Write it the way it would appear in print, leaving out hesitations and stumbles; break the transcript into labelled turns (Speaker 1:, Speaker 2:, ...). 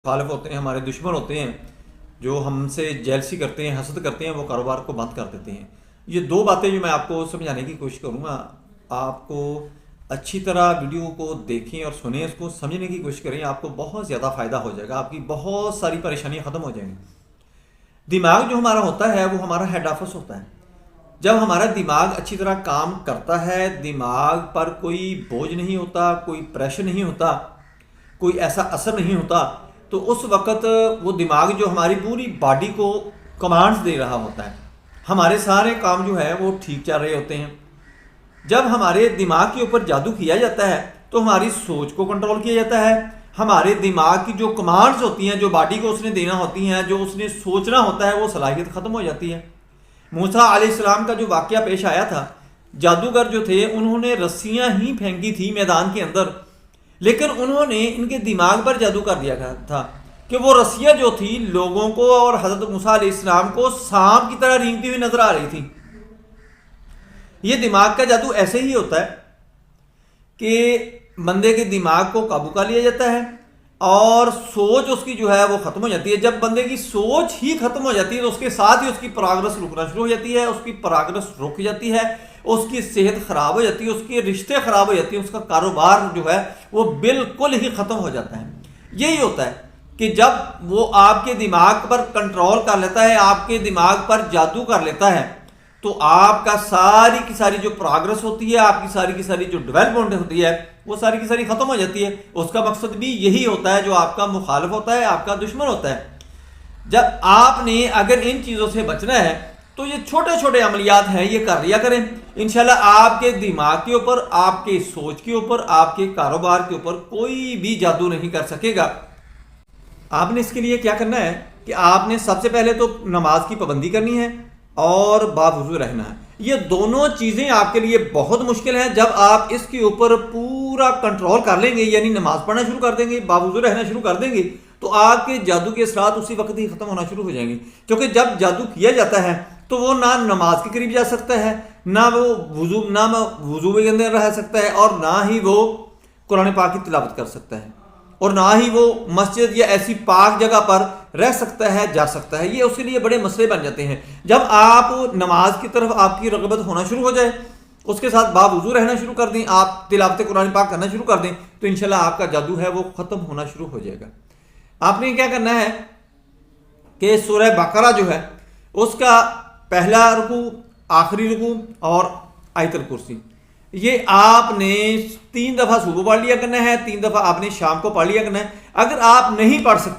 Speaker 1: مخالف ہوتے ہیں، ہمارے دشمن ہوتے ہیں، جو ہم سے جیلسی کرتے ہیں، حسد کرتے ہیں، وہ کاروبار کو بند کر دیتے ہیں۔ یہ دو باتیں جو میں آپ کو سمجھانے کی کوشش کروں گا، آپ کو اچھی طرح ویڈیو کو دیکھیں اور سنیں، اس کو سمجھنے کی کوشش کریں، آپ کو بہت زیادہ فائدہ ہو جائے گا، آپ کی بہت ساری پریشانیاں ختم ہو جائیں گی۔ دماغ جو ہمارا ہوتا ہے وہ ہمارا ہیڈ آفس ہوتا ہے۔ جب ہمارا دماغ اچھی طرح کام کرتا ہے، دماغ پر کوئی بوجھ نہیں ہوتا، کوئی پریشر نہیں ہوتا، کوئی ایسا اثر نہیں ہوتا، تو اس وقت وہ دماغ جو ہماری پوری باڈی کو کمانڈز دے رہا ہوتا ہے، ہمارے سارے کام جو ہے وہ ٹھیک چل رہے ہوتے ہیں۔ جب ہمارے دماغ کے اوپر جادو کیا جاتا ہے تو ہماری سوچ کو کنٹرول کیا جاتا ہے، ہمارے دماغ کی جو کمانڈز ہوتی ہیں، جو باڈی کو اس نے دینا ہوتی ہیں، جو اس نے سوچنا ہوتا ہے، وہ صلاحیت ختم ہو جاتی ہے۔ موسیٰ علیہ السلام کا جو واقعہ پیش آیا تھا، جادوگر جو تھے انہوں نے رسیاں ہی پھینکی تھی میدان کے اندر، لیکن انہوں نے ان کے دماغ پر جادو کر دیا تھا کہ وہ رسیاں جو تھی لوگوں کو اور حضرت موسیٰ علیہ السلام کو سانپ کی طرح رینگتی ہوئی نظر آ رہی تھی۔ یہ دماغ کا جادو ایسے ہی ہوتا ہے کہ بندے کے دماغ کو قابو کر لیا جاتا ہے اور سوچ اس کی جو ہے وہ ختم ہو جاتی ہے۔ جب بندے کی سوچ ہی ختم ہو جاتی ہے تو اس کے ساتھ ہی اس کی پروگرس رکنا شروع ہو جاتی ہے، اس کی پروگرس رک جاتی ہے، اس کی صحت خراب ہو جاتی ہے، اس کے رشتے خراب ہو جاتی ہیں، اس کا کاروبار جو ہے وہ بالکل ہی ختم ہو جاتا ہے۔ یہی ہوتا ہے کہ جب وہ آپ کے دماغ پر کنٹرول کر لیتا ہے، آپ کے دماغ پر جادو کر لیتا ہے، تو آپ کا ساری کی ساری جو پروگرس ہوتی ہے، آپ کی ساری کی ساری جو ڈیولپمنٹ ہوتی ہے، وہ ساری کی ساری ختم ہو جاتی ہے۔ اس کا مقصد بھی یہی ہوتا ہے، جو آپ کا مخالف ہوتا ہے، آپ کا دشمن ہوتا ہے۔ جب آپ نے اگر ان چیزوں سے بچنا ہے تو یہ چھوٹے چھوٹے عملیات ہیں، یہ کر لیا کریں، انشاءاللہ آپ کے دماغ کے اوپر، آپ کے سوچ کے اوپر، آپ کے کاروبار کے اوپر کوئی بھی جادو نہیں کر سکے گا۔ آپ نے اس کے لیے کیا کرنا ہے کہ آپ نے سب سے پہلے تو نماز کی پابندی کرنی ہے اور باوضو رہنا ہے۔ یہ دونوں چیزیں آپ کے لیے بہت مشکل ہیں۔ جب آپ اس کے اوپر پورا کنٹرول کر لیں گے، یعنی نماز پڑھنا شروع کر دیں گے، باوضو رہنا شروع کر دیں گے، تو آپ کے جادو کے اثرات اسی وقت ہی ختم ہونا شروع ہو جائیں گے۔ کیونکہ جب جادو کیا جاتا ہے تو وہ نہ نماز کے قریب جا سکتا ہے، نہ وہ وضو کے اندر رہ سکتا ہے، اور نہ ہی وہ قرآن پاک کی تلاوت کر سکتا ہے، اور نہ ہی وہ مسجد یا ایسی پاک جگہ پر رہ سکتا ہے، جا سکتا ہے۔ یہ اس کے لیے بڑے مسئلے بن جاتے ہیں۔ جب آپ نماز کی طرف آپ کی رغبت ہونا شروع ہو جائے، اس کے ساتھ باوضو رہنا شروع کر دیں، آپ تلاوت قرآن پاک کرنا شروع کر دیں، تو انشاءاللہ آپ کا جادو ہے وہ ختم ہونا شروع ہو جائے گا۔ آپ نے کیا کرنا ہے کہ سورہ بقرہ جو ہے اس کا پہلا رکوع، آخری رکوع اور آیت الکرسی، یہ آپ نے 3 دفعہ صبح پڑھ لیا کرنا ہے، 3 دفعہ آپ نے شام کو پڑھ لیا کرنا ہے۔ اگر آپ نہیں پڑھ سکتے